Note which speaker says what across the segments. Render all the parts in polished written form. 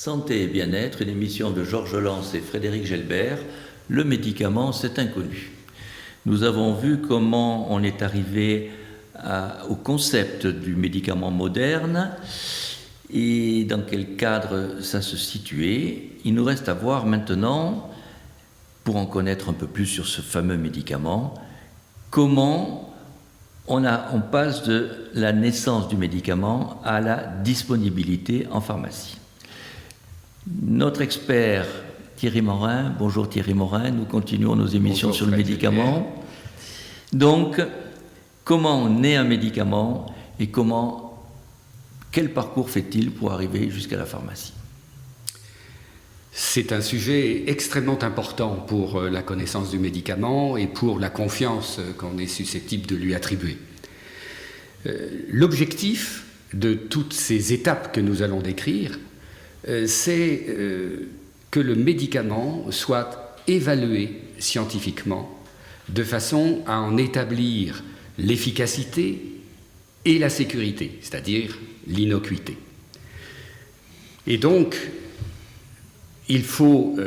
Speaker 1: Santé et bien-être, une émission de Georges Lens et Frédéric Gelbert. Le médicament, c'est inconnu. Nous avons vu comment on est arrivé au concept du médicament moderne et dans quel cadre ça se situait. Il nous reste à voir maintenant, pour en connaître un peu plus sur ce fameux médicament, comment on passe de la naissance du médicament à la disponibilité en pharmacie. Notre expert Thierry Morin, bonjour Thierry Morin, nous continuons nos émissions sur le médicament. Donc, comment naît un médicament et quel parcours fait-il pour arriver jusqu'à la pharmacie?
Speaker 2: C'est un sujet extrêmement important pour la connaissance du médicament et pour la confiance qu'on est susceptible de lui attribuer. L'objectif de toutes ces étapes que nous allons décrire, c'est que le médicament soit évalué scientifiquement de façon à en établir l'efficacité et la sécurité, c'est-à-dire l'innocuité. Et donc, il faut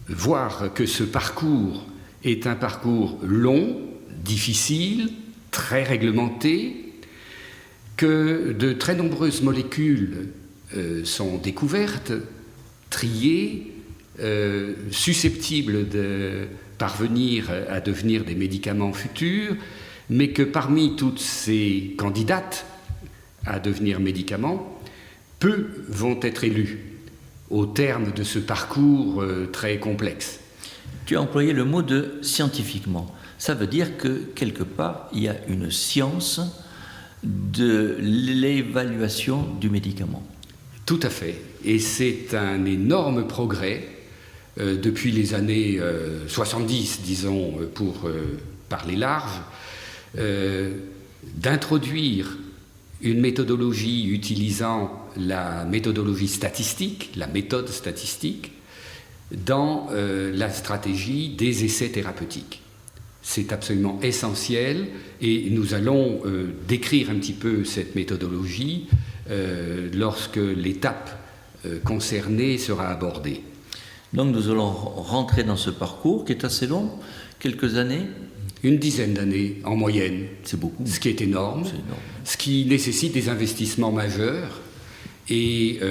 Speaker 2: voir que ce parcours est un parcours long, difficile, très réglementé, que de très nombreuses molécules sont découvertes, triées, susceptibles de parvenir à devenir des médicaments futurs, mais que parmi toutes ces candidates à devenir médicaments, peu vont être élus au terme de ce parcours très complexe.
Speaker 1: Tu as employé le mot de « scientifiquement ». Ça veut dire que, quelque part, il y a une science de l'évaluation du médicament.
Speaker 2: Tout à fait. Et c'est un énorme progrès depuis les années 70, disons, pour parler large, d'introduire une méthodologie utilisant la méthodologie statistique, la méthode statistique, dans la stratégie des essais thérapeutiques. C'est absolument essentiel et nous allons décrire un petit peu cette méthodologie lorsque l'étape concernée sera abordée.
Speaker 1: Donc nous allons rentrer dans ce parcours qui est assez long, quelques années.
Speaker 2: Une dizaine d'années en moyenne.
Speaker 1: C'est beaucoup.
Speaker 2: Ce qui est énorme, ce qui nécessite des investissements majeurs. Et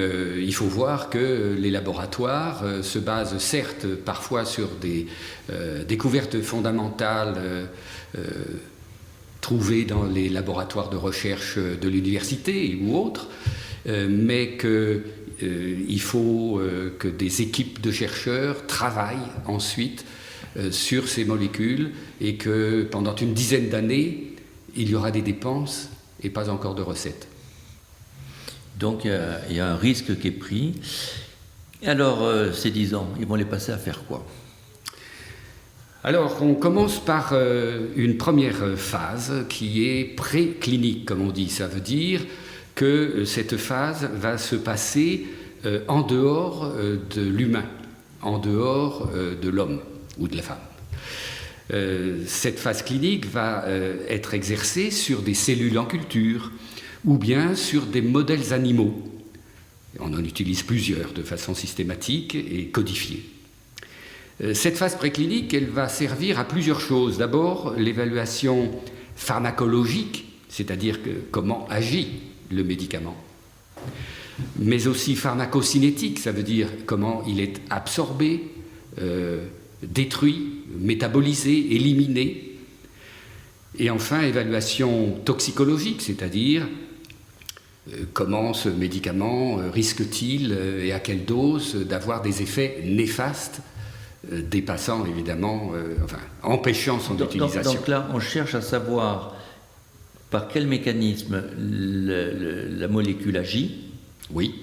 Speaker 2: il faut voir que les laboratoires se basent certes parfois sur des découvertes fondamentales trouvées dans les laboratoires de recherche de l'université ou autres, mais qu'il faut que des équipes de chercheurs travaillent ensuite sur ces molécules et que pendant une dizaine d'années, il y aura des dépenses et pas encore de recettes.
Speaker 1: Donc il y a un risque qui est pris. Alors ces 10 ans, ils vont les passer à faire quoi?
Speaker 2: Alors on commence par une première phase qui est préclinique, comme on dit. Ça veut dire que cette phase va se passer en dehors de l'humain, en dehors de l'homme ou de la femme. Cette phase clinique va être exercée sur des cellules en culture ou bien sur des modèles animaux. On en utilise plusieurs de façon systématique et codifiée. Cette phase préclinique, elle va servir à plusieurs choses. D'abord, l'évaluation pharmacologique, c'est-à-dire comment agit le médicament, mais aussi pharmacocinétique, ça veut dire comment il est absorbé, détruit, métabolisé, éliminé. Et enfin, évaluation toxicologique, c'est-à-dire comment ce médicament risque-t-il et à quelle dose d'avoir des effets néfastes, dépassant évidemment, empêchant son utilisation.
Speaker 1: Donc là, on cherche à savoir par quel mécanisme la molécule agit.
Speaker 2: Oui.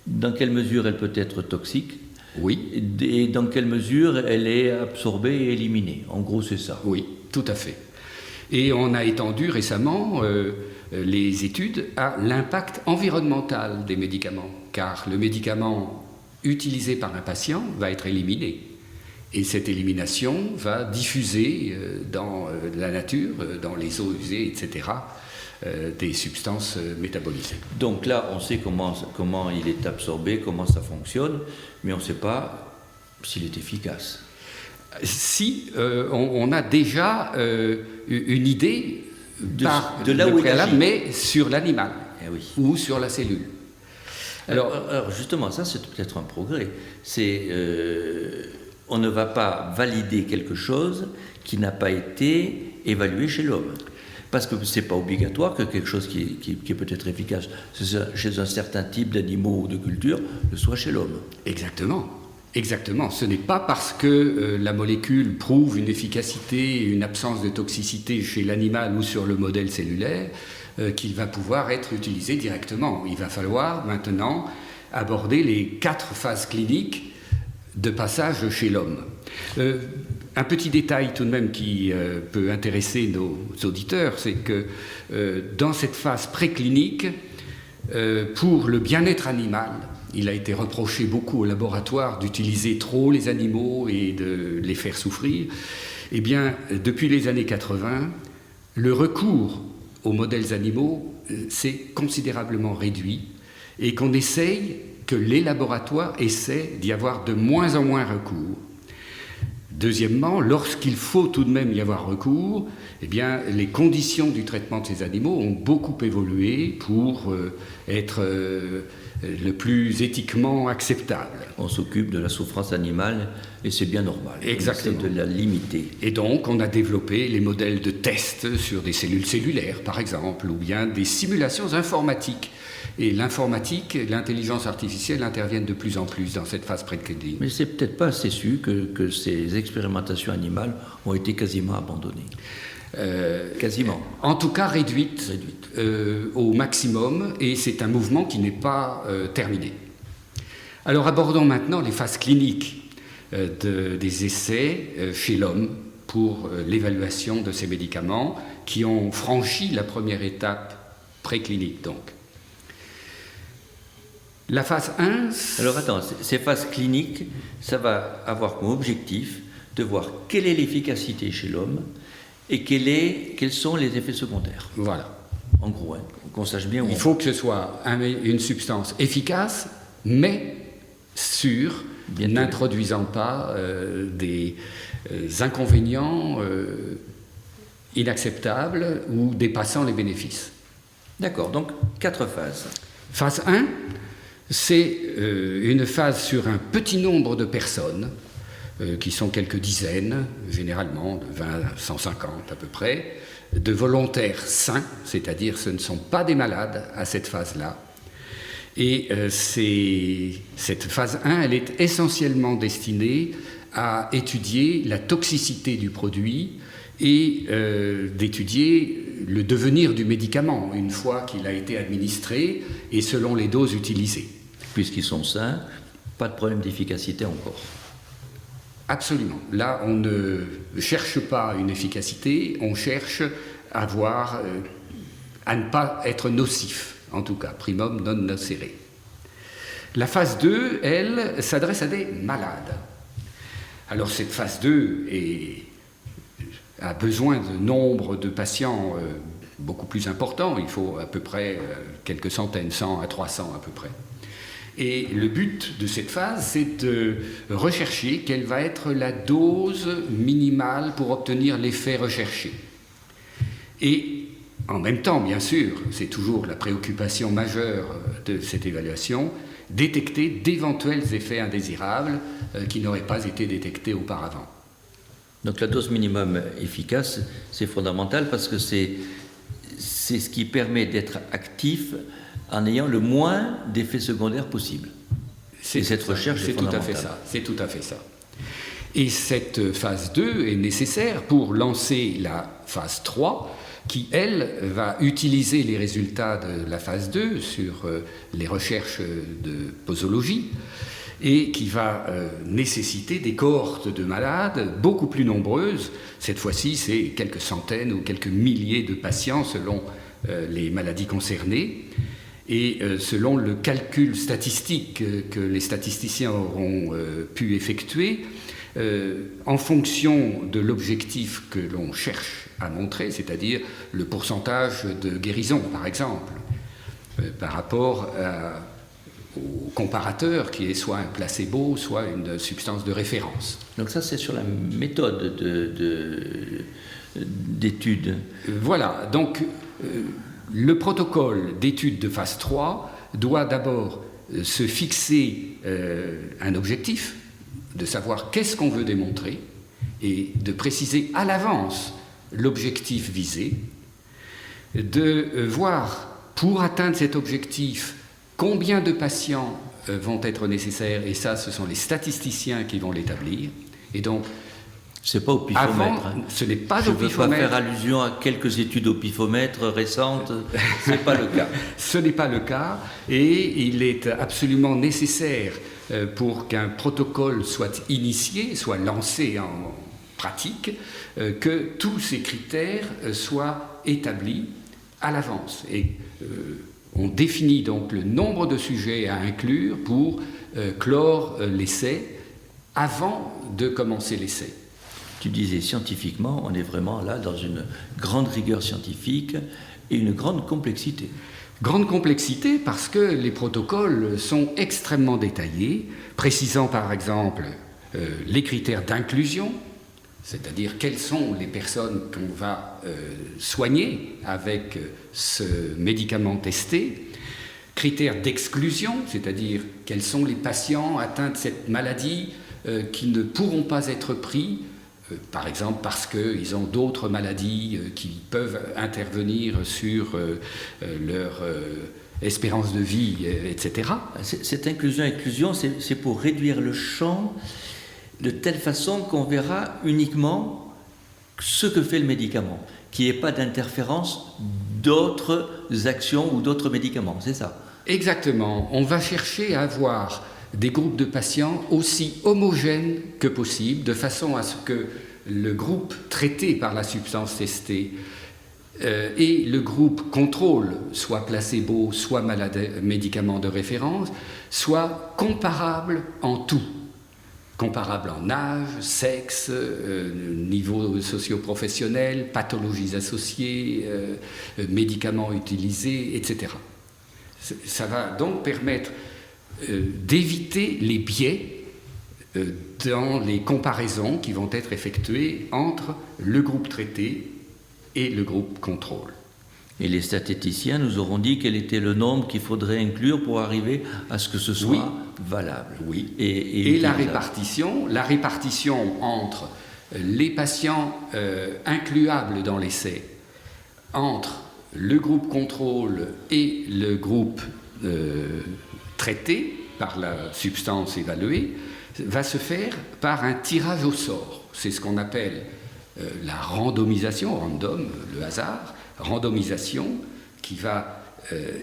Speaker 1: Dans quelle mesure elle peut être toxique.
Speaker 2: Oui.
Speaker 1: Et dans quelle mesure elle est absorbée et éliminée. En gros, c'est ça.
Speaker 2: Oui, tout à fait. Et on a étendu récemment les études à l'impact environnemental des médicaments, car le médicament utilisé par un patient va être éliminé. Et cette élimination va diffuser dans la nature, dans les eaux usées, etc., des substances métabolisées.
Speaker 1: Donc là, on sait comment il est absorbé, comment ça fonctionne, mais on ne sait pas s'il est efficace.
Speaker 2: Si on a déjà une idée
Speaker 1: de là où il
Speaker 2: préalable,
Speaker 1: agit.
Speaker 2: mais sur l'animal
Speaker 1: Oui.
Speaker 2: ou sur la cellule.
Speaker 1: Alors justement, ça c'est peut-être un progrès. On ne va pas valider quelque chose qui n'a pas été évalué chez l'homme. Parce que ce n'est pas obligatoire que quelque chose qui est peut-être efficace chez un certain type d'animaux ou de culture le soit chez l'homme.
Speaker 2: Exactement. Exactement. Ce n'est pas parce que la molécule prouve une efficacité et une absence de toxicité chez l'animal ou sur le modèle cellulaire qu'il va pouvoir être utilisé directement. Il va falloir maintenant aborder les 4 phases cliniques de passage chez l'homme. Un petit détail tout de même qui peut intéresser nos auditeurs, c'est que dans cette phase préclinique, pour le bien-être animal, il a été reproché beaucoup au laboratoire d'utiliser trop les animaux et de les faire souffrir. Eh bien, depuis les années 80, le recours aux modèles animaux s'est considérablement réduit et qu'on essaye, que les laboratoires essaient d'y avoir de moins en moins recours. Deuxièmement, lorsqu'il faut tout de même y avoir recours, eh bien, les conditions du traitement de ces animaux ont beaucoup évolué pour être le plus éthiquement acceptable.
Speaker 1: On s'occupe de la souffrance animale et c'est bien normal.
Speaker 2: Exactement.
Speaker 1: On essaie de la limiter.
Speaker 2: Et donc, on a développé les modèles de tests sur des cellules cellulaires, par exemple, ou bien des simulations informatiques. Et l'informatique, l'intelligence artificielle interviennent de plus en plus dans cette phase préclinique.
Speaker 1: Mais c'est peut-être pas assez su que ces expérimentations animales ont été quasiment abandonnées. Quasiment.
Speaker 2: En tout cas réduite. Au maximum, et c'est un mouvement qui n'est pas terminé. Alors abordons maintenant les phases cliniques des essais chez l'homme pour l'évaluation de ces médicaments qui ont franchi la première étape préclinique donc. La phase 1...
Speaker 1: Alors attends, ces phases cliniques, ça va avoir comme objectif de voir quelle est l'efficacité chez l'homme et quels sont les effets secondaires.
Speaker 2: Voilà.
Speaker 1: En gros, hein, qu'on sache bien où
Speaker 2: il faut que ce soit une substance efficace, mais sûre, n'introduisant pas des inconvénients inacceptables ou dépassant les bénéfices.
Speaker 1: D'accord, donc 4 phases.
Speaker 2: Phase 1, c'est une phase sur un petit nombre de personnes, qui sont quelques dizaines, généralement de 20 à 150 à peu près, de volontaires sains, c'est-à-dire ce ne sont pas des malades à cette phase-là. Et cette phase 1, elle est essentiellement destinée à étudier la toxicité du produit et d'étudier le devenir du médicament une fois qu'il a été administré et selon les doses utilisées.
Speaker 1: Puisqu'ils sont sains, pas de problème d'efficacité encore.
Speaker 2: Absolument. Là, on ne cherche pas une efficacité, on cherche à ne pas être nocif, en tout cas, primum non nocere. La phase 2, elle, s'adresse à des malades. Alors cette phase 2 a besoin de nombre de patients beaucoup plus important, il faut à peu près quelques centaines, 100 à 300 à peu près. Et le but de cette phase, c'est de rechercher quelle va être la dose minimale pour obtenir l'effet recherché. Et en même temps, bien sûr, c'est toujours la préoccupation majeure de cette évaluation, détecter d'éventuels effets indésirables qui n'auraient pas été détectés auparavant.
Speaker 1: Donc la dose minimum efficace, c'est fondamental parce que c'est ce qui permet d'être actif en ayant le moins d'effets secondaires possible. Et cette recherche est fondamentale.
Speaker 2: C'est tout à fait ça. Et cette phase 2 est nécessaire pour lancer la phase 3 qui, elle, va utiliser les résultats de la phase 2 sur les recherches de posologie et qui va nécessiter des cohortes de malades beaucoup plus nombreuses. Cette fois-ci, c'est quelques centaines ou quelques milliers de patients selon les maladies concernées. Et selon le calcul statistique que les statisticiens auront pu effectuer, en fonction de l'objectif que l'on cherche à montrer, c'est-à-dire le pourcentage de guérison, par exemple, par rapport au comparateur qui est soit un placebo, soit une substance de référence.
Speaker 1: Donc ça, c'est sur la méthode d'étude.
Speaker 2: Voilà, donc le protocole d'étude de phase 3 doit d'abord se fixer un objectif, de savoir qu'est-ce qu'on veut démontrer, et de préciser à l'avance l'objectif visé, de voir, pour atteindre cet objectif, combien de patients vont être nécessaires, et ça, ce sont les statisticiens qui vont l'établir. Et donc,
Speaker 1: c'est pas au pifomètre.
Speaker 2: Ce n'est pas
Speaker 1: Je
Speaker 2: au
Speaker 1: ne veux
Speaker 2: pifomètre.
Speaker 1: pas faire allusion à quelques études au pifomètre récentes, ce n'est pas le cas.
Speaker 2: Ce n'est pas le cas, et il est absolument nécessaire pour qu'un protocole soit initié, soit lancé en pratique, que tous ces critères soient établis à l'avance. Et on définit donc le nombre de sujets à inclure pour clore l'essai avant de commencer l'essai.
Speaker 1: Tu disais scientifiquement, on est vraiment là dans une grande rigueur scientifique et une grande complexité.
Speaker 2: Grande complexité parce que les protocoles sont extrêmement détaillés, précisant par exemple les critères d'inclusion, c'est-à-dire quelles sont les personnes qu'on va soigner avec ce médicament testé, critères d'exclusion, c'est-à-dire quels sont les patients atteints de cette maladie qui ne pourront pas être pris, par exemple parce qu'ils ont d'autres maladies qui peuvent intervenir sur leur espérance de vie, etc.
Speaker 1: Cette inclusion-exclusion, c'est pour réduire le champ de telle façon qu'on verra uniquement ce que fait le médicament, qu'il n'y ait pas d'interférence d'autres actions ou d'autres médicaments, c'est ça?
Speaker 2: Exactement. On va chercher à avoir des groupes de patients aussi homogènes que possible, de façon à ce que le groupe traité par la substance testée et le groupe contrôle, soit placebo, soit médicament de référence, soient comparables en tout. Comparables en âge, sexe, niveau socio-professionnel, pathologies associées, médicaments utilisés, etc. Ça va donc permettre d'éviter les biais dans les comparaisons qui vont être effectuées entre le groupe traité et le groupe contrôle.
Speaker 1: Et les statisticiens nous auront dit quel était le nombre qu'il faudrait inclure pour arriver à ce que ce soit valable.
Speaker 2: Oui.
Speaker 1: Et
Speaker 2: la répartition entre les patients incluables dans l'essai, entre le groupe contrôle et le groupe traité par la substance évaluée, va se faire par un tirage au sort. C'est ce qu'on appelle la randomisation, random, le hasard, randomisation qui va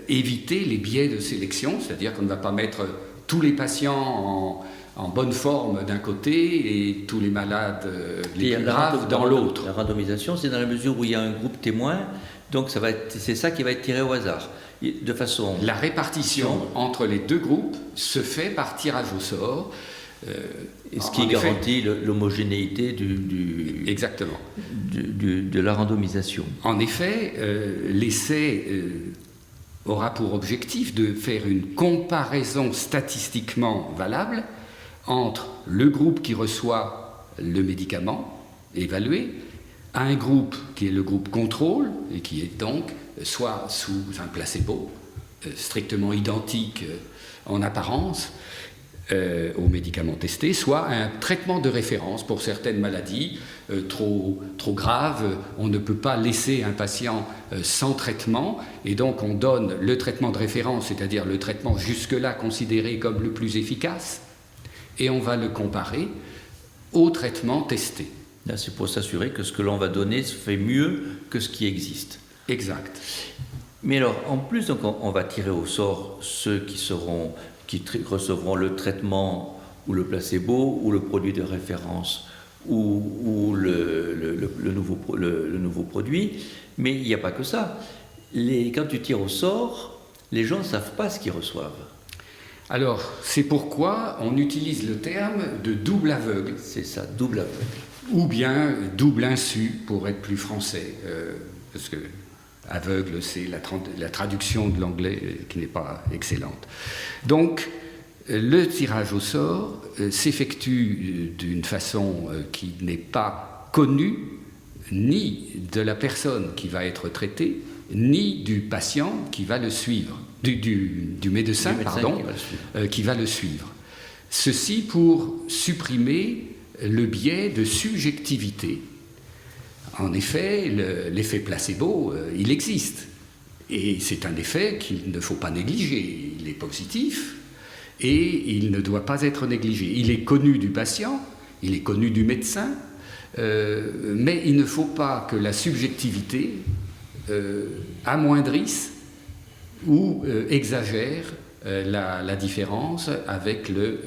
Speaker 2: éviter les biais de sélection, c'est-à-dire qu'on ne va pas mettre tous les patients en bonne forme d'un côté et tous les malades les plus graves dans l'autre.
Speaker 1: La randomisation, c'est dans la mesure où il y a un groupe témoin, donc c'est ça qui va être tiré au hasard. De façon...
Speaker 2: La répartition entre les deux groupes se fait par tirage au sort.
Speaker 1: Ce qui garantit l'homogénéité
Speaker 2: exactement.
Speaker 1: De la randomisation.
Speaker 2: En effet, l'essai aura pour objectif de faire une comparaison statistiquement valable entre le groupe qui reçoit le médicament évalué à un groupe qui est le groupe contrôle et qui est donc soit sous un placebo strictement identique en apparence aux médicaments testés, soit un traitement de référence pour certaines maladies trop graves. On ne peut pas laisser un patient sans traitement, et donc on donne le traitement de référence, c'est-à-dire le traitement jusque-là considéré comme le plus efficace, et on va le comparer au traitement testé.
Speaker 1: Là, c'est pour s'assurer que ce que l'on va donner se fait mieux que ce qui existe.
Speaker 2: Exact.
Speaker 1: Mais alors, en plus, donc, on va tirer au sort ceux qui recevront le traitement ou le placebo ou le produit de référence ou le nouveau produit. Mais il n'y a pas que ça. Quand tu tires au sort, les gens ne savent pas ce qu'ils reçoivent.
Speaker 2: Alors, c'est pourquoi on utilise le terme de double aveugle.
Speaker 1: C'est ça, double aveugle.
Speaker 2: ou bien double insu pour être plus français, parce que aveugle, c'est la traduction de l'anglais qui n'est pas excellente. Donc, le tirage au sort s'effectue d'une façon qui n'est pas connue ni de la personne qui va être traitée, ni du patient qui va le suivre, du médecin, pardon, qui va le suivre. Ceci pour supprimer le biais de subjectivité. En effet, l'effet placebo, il existe. Et c'est un effet qu'il ne faut pas négliger. Il est positif et il ne doit pas être négligé. Il est connu du patient, il est connu du médecin, mais il ne faut pas que la subjectivité amoindrisse ou exagère la différence avec le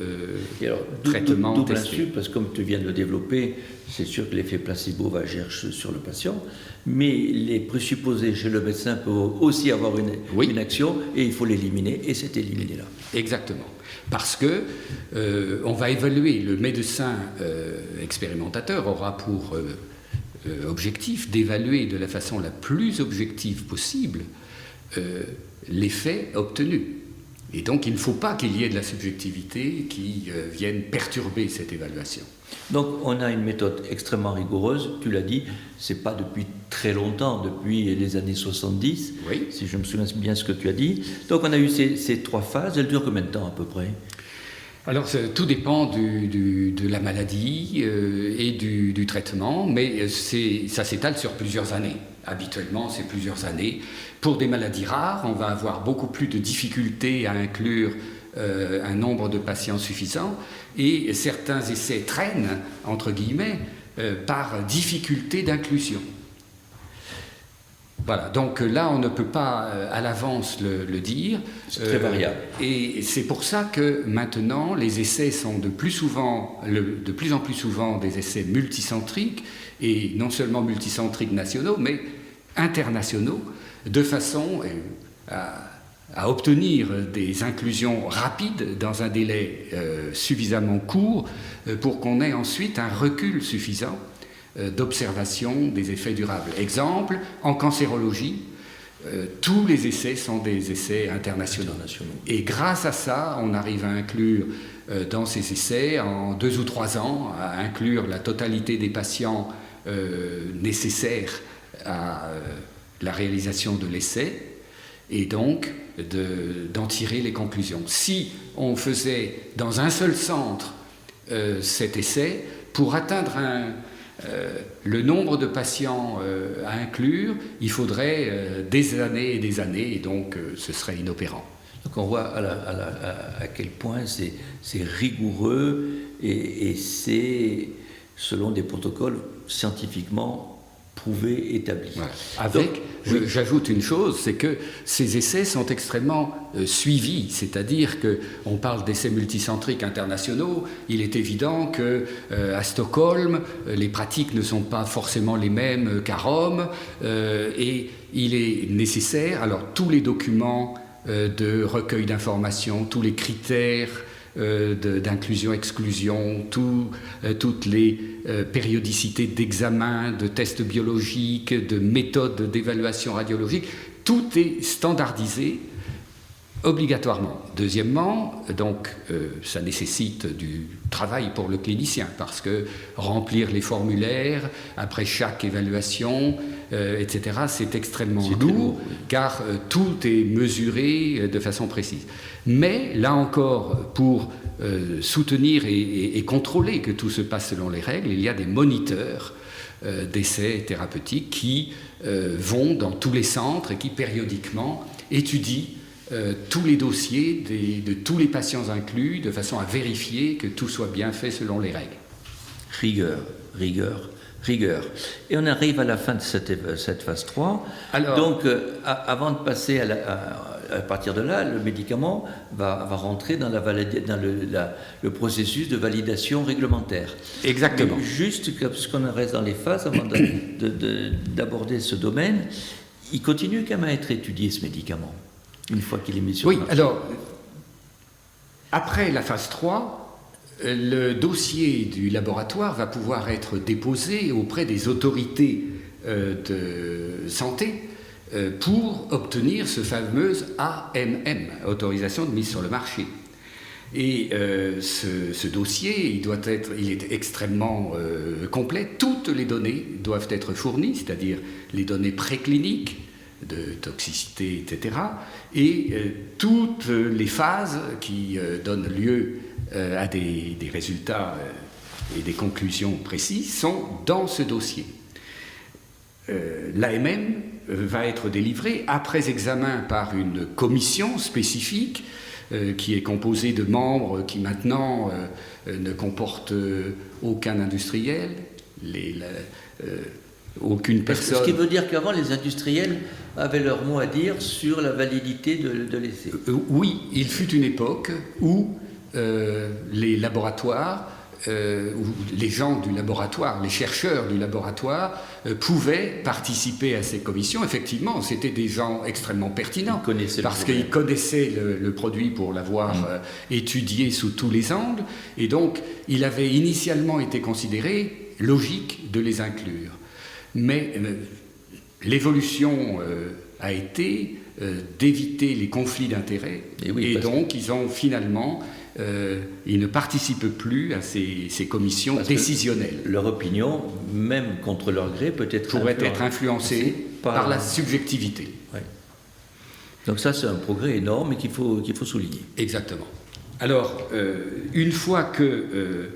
Speaker 2: traitement testé.
Speaker 1: Parce que comme tu viens de le développer, c'est sûr que l'effet placebo va agir sur le patient, mais les présupposés chez le médecin peuvent aussi avoir une action et il faut l'éliminer, et c'est éliminé là.
Speaker 2: Exactement. Parce que on va évaluer, le médecin expérimentateur aura pour objectif d'évaluer de la façon la plus objective possible l'effet obtenu. Et donc il ne faut pas qu'il y ait de la subjectivité qui vienne perturber cette évaluation.
Speaker 1: Donc on a une méthode extrêmement rigoureuse, tu l'as dit, c'est pas depuis très longtemps, depuis les années 70,
Speaker 2: oui.
Speaker 1: Si je me souviens bien ce que tu as dit. Donc on a eu ces 3 phases, elles durent combien de temps à peu près ?
Speaker 2: Alors tout dépend de la maladie et du traitement, mais ça s'étale sur plusieurs années. Habituellement, c'est plusieurs années. Pour des maladies rares, on va avoir beaucoup plus de difficultés à inclure un nombre de patients suffisant, et certains essais traînent, entre guillemets, par difficulté d'inclusion. Voilà, donc là, on ne peut pas à l'avance le dire.
Speaker 1: C'est très variable.
Speaker 2: Et c'est pour ça que maintenant, les essais sont de plus en plus souvent des essais multicentriques, et non seulement multicentriques nationaux, mais internationaux, de façon à obtenir des inclusions rapides dans un délai suffisamment court pour qu'on ait ensuite un recul suffisant d'observation des effets durables. Exemple, en cancérologie, tous les essais sont des essais internationaux. Et grâce à ça, on arrive à inclure dans ces essais, en 2 ou 3 ans, à inclure la totalité des patients nécessaires à la réalisation de l'essai, et donc d'en tirer les conclusions. Si on faisait dans un seul centre cet essai, pour atteindre le nombre de patients à inclure, il faudrait des années et des années, et donc ce serait inopérant.
Speaker 1: Donc on voit à quel point c'est rigoureux et c'est selon des protocoles scientifiquement prouvés, établis.
Speaker 2: Voilà. J'ajoute une chose, c'est que ces essais sont extrêmement suivis, c'est-à-dire qu'on parle d'essais multicentriques internationaux, il est évident qu'à Stockholm, les pratiques ne sont pas forcément les mêmes qu'à Rome, et il est nécessaire, alors tous les documents de recueil d'informations, tous les critères d'inclusion-exclusion, toutes les périodicités d'examen, de tests biologiques, de méthodes d'évaluation radiologique, tout est standardisé obligatoirement. Deuxièmement, donc, ça nécessite du travail pour le clinicien, parce que remplir les formulaires après chaque évaluation, etc., c'est extrêmement lourd, oui. Car tout est mesuré de façon précise. Mais là encore, pour soutenir et contrôler que tout se passe selon les règles, il y a des moniteurs d'essais thérapeutiques qui vont dans tous les centres et qui périodiquement étudient tous les dossiers de tous les patients inclus, de façon à vérifier que tout soit bien fait selon les règles.
Speaker 1: Rigueur. Et on arrive à la fin de cette phase 3. Alors, donc, avant de passer à partir de là, le médicament va rentrer dans le processus de validation réglementaire.
Speaker 2: Exactement.
Speaker 1: Mais juste, puisqu'on reste dans les phases, avant d'aborder ce domaine, il continue quand même à être étudié, ce médicament, une fois qu'il est mis sur le marché.
Speaker 2: Oui, alors, après la phase 3, le dossier du laboratoire va pouvoir être déposé auprès des autorités de santé pour obtenir ce fameux AMM, autorisation de mise sur le marché. Et ce dossier, il est extrêmement complet. Toutes les données doivent être fournies, c'est-à-dire les données précliniques, de toxicité, etc. Et toutes les phases qui donnent lieu à des résultats et des conclusions précises sont dans ce dossier. L'AMM va être délivré après examen par une commission spécifique qui est composée de membres qui maintenant ne comportent aucun industriel, aucune personne.
Speaker 1: Ce qui veut dire qu'avant, les industriels avaient leur mot à dire sur la validité de l'essai.
Speaker 2: Oui, il fut une époque où les laboratoires, où les gens du laboratoire, les chercheurs du laboratoire pouvaient participer à ces commissions. Effectivement, c'était des gens extrêmement pertinents parce qu'ils connaissaient le produit pour l'avoir étudié sous tous les angles, et donc il avait initialement été considéré logique de les inclure. Mais l'évolution a été d'éviter les conflits d'intérêts, et donc ils ont finalement ils ne participent plus à ces commissions décisionnelles.
Speaker 1: Leur opinion, même contre leur gré,
Speaker 2: pourrait être influencée par la subjectivité.
Speaker 1: Ouais. Donc ça, c'est un progrès énorme et qu'il faut souligner.
Speaker 2: Exactement. Alors, une fois que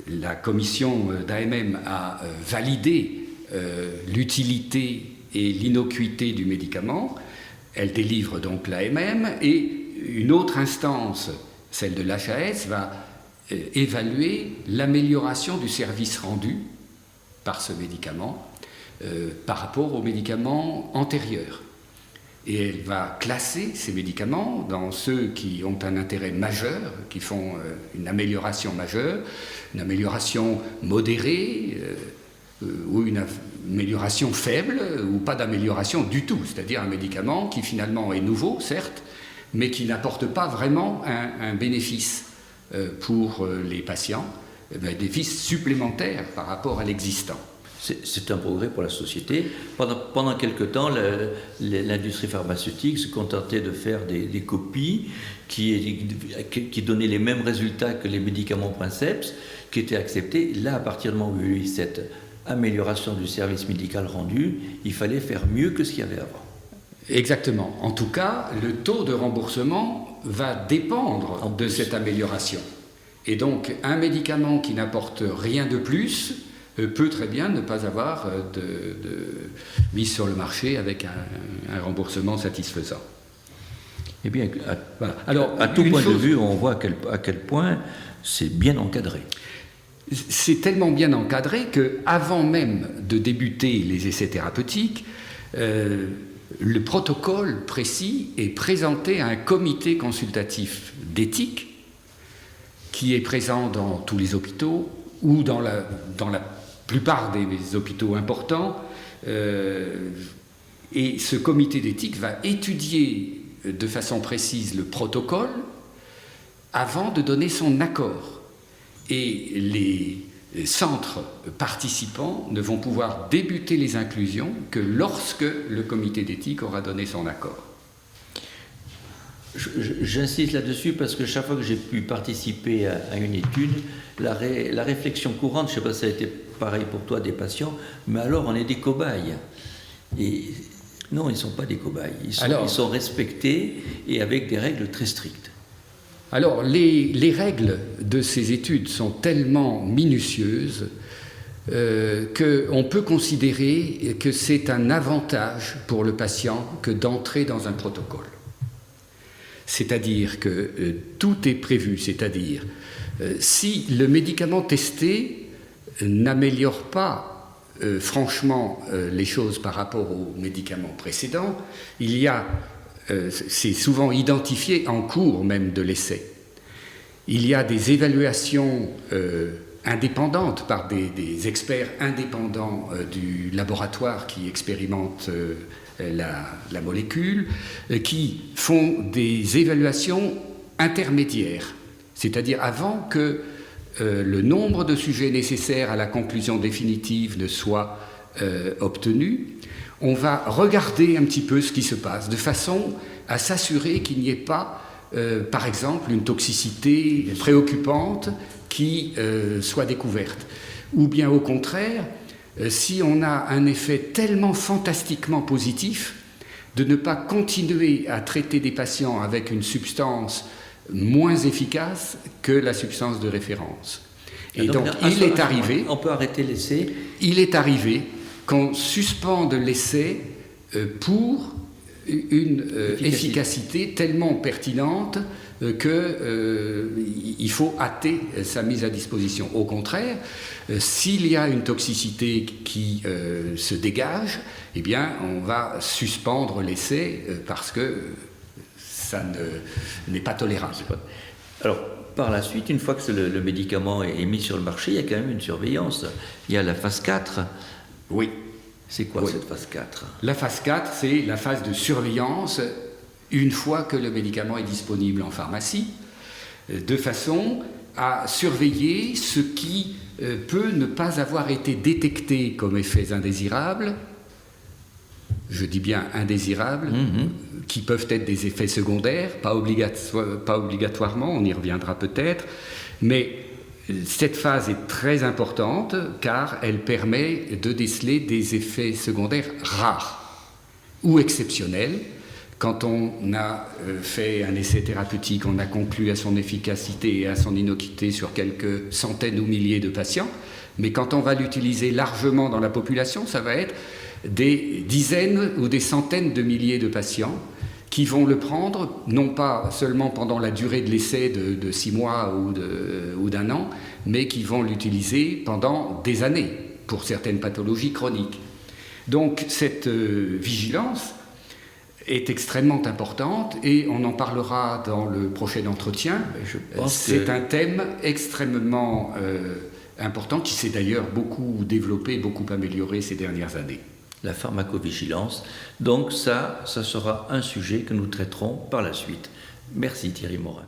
Speaker 2: la commission d'AMM a validé l'utilité et l'innocuité du médicament, elle délivre donc l'AMM, et une autre instance, celle de l'HAS, va évaluer l'amélioration du service rendu par ce médicament par rapport aux médicaments antérieurs. Et elle va classer ces médicaments dans ceux qui ont un intérêt majeur, qui font une amélioration majeure, une amélioration modérée, ou une amélioration faible, ou pas d'amélioration du tout, c'est-à-dire un médicament qui finalement est nouveau, certes, mais qui n'apporte pas vraiment un bénéfice pour les patients, un bénéfice supplémentaire par rapport à l'existant.
Speaker 1: C'est un progrès pour la société. Pendant quelque temps, l'industrie pharmaceutique se contentait de faire des copies qui donnaient les mêmes résultats que les médicaments princeps, qui étaient acceptés. Là, à partir du moment où il y a eu cette amélioration du service médical rendu, il fallait faire mieux que ce qu'il y avait avant.
Speaker 2: Exactement. En tout cas, le taux de remboursement va dépendre de cette amélioration. Et donc, un médicament qui n'apporte rien de plus peut très bien ne pas avoir de mise sur le marché avec un remboursement satisfaisant.
Speaker 1: Eh bien,
Speaker 2: voilà. Alors,
Speaker 1: à tout point de vue, on voit à quel point c'est bien encadré.
Speaker 2: C'est tellement bien encadré qu'avant même de débuter les essais thérapeutiques, le protocole précis est présenté à un comité consultatif d'éthique qui est présent dans tous les hôpitaux ou dans la plupart des hôpitaux importants. Et ce comité d'éthique va étudier de façon précise le protocole avant de donner son accord. Et les centres participants ne vont pouvoir débuter les inclusions que lorsque le comité d'éthique aura donné son accord.
Speaker 1: J'insiste là-dessus parce que chaque fois que j'ai pu participer à une étude, la réflexion courante, je ne sais pas si ça a été pareil pour toi, des patients, mais alors on est des cobayes. Et non, ils ne sont pas des cobayes. Ils sont respectés et avec des règles très strictes.
Speaker 2: Alors, les règles de ces études sont tellement minutieuses qu'on peut considérer que c'est un avantage pour le patient que d'entrer dans un protocole. C'est-à-dire que tout est prévu, c'est-à-dire si le médicament testé n'améliore pas franchement les choses par rapport aux médicaments précédents, c'est souvent identifié en cours même de l'essai. Il y a des évaluations indépendantes par des experts indépendants du laboratoire qui expérimentent la molécule, qui font des évaluations intermédiaires, c'est-à-dire avant que le nombre de sujets nécessaires à la conclusion définitive ne soit obtenu, on va regarder un petit peu ce qui se passe, de façon à s'assurer qu'il n'y ait pas, par exemple, une toxicité préoccupante qui soit découverte. Ou bien au contraire, si on a un effet tellement fantastiquement positif, de ne pas continuer à traiter des patients avec une substance moins efficace que la substance de référence. Et donc, il est arrivé...
Speaker 1: On peut arrêter l'essai.
Speaker 2: Il est arrivé qu'on suspende l'essai pour une efficacité tellement pertinente qu'il faut hâter sa mise à disposition. Au contraire, s'il y a une toxicité qui se dégage, eh bien, on va suspendre l'essai parce que ça n'est pas tolérable.
Speaker 1: Alors, par la suite, une fois que le médicament est mis sur le marché, il y a quand même une surveillance. Il y a la phase 4.
Speaker 2: Oui.
Speaker 1: C'est quoi cette phase 4 ?
Speaker 2: La phase 4, c'est la phase de surveillance une fois que le médicament est disponible en pharmacie, de façon à surveiller ce qui peut ne pas avoir été détecté comme effets indésirables, je dis bien indésirables, qui peuvent être des effets secondaires, pas obligatoirement, on y reviendra peut-être, mais cette phase est très importante car elle permet de déceler des effets secondaires rares ou exceptionnels. Quand on a fait un essai thérapeutique, on a conclu à son efficacité et à son innocuité sur quelques centaines ou milliers de patients, mais quand on va l'utiliser largement dans la population, ça va être des dizaines ou des centaines de milliers de patients qui vont le prendre, non pas seulement pendant la durée de l'essai de 6 mois ou d'un an, mais qui vont l'utiliser pendant des années, pour certaines pathologies chroniques. Donc cette vigilance est extrêmement importante et on en parlera dans le prochain entretien. C'est un thème extrêmement important qui s'est d'ailleurs beaucoup développé, beaucoup amélioré ces dernières années.
Speaker 1: La pharmacovigilance. Donc ça sera un sujet que nous traiterons par la suite. Merci Thierry Morin.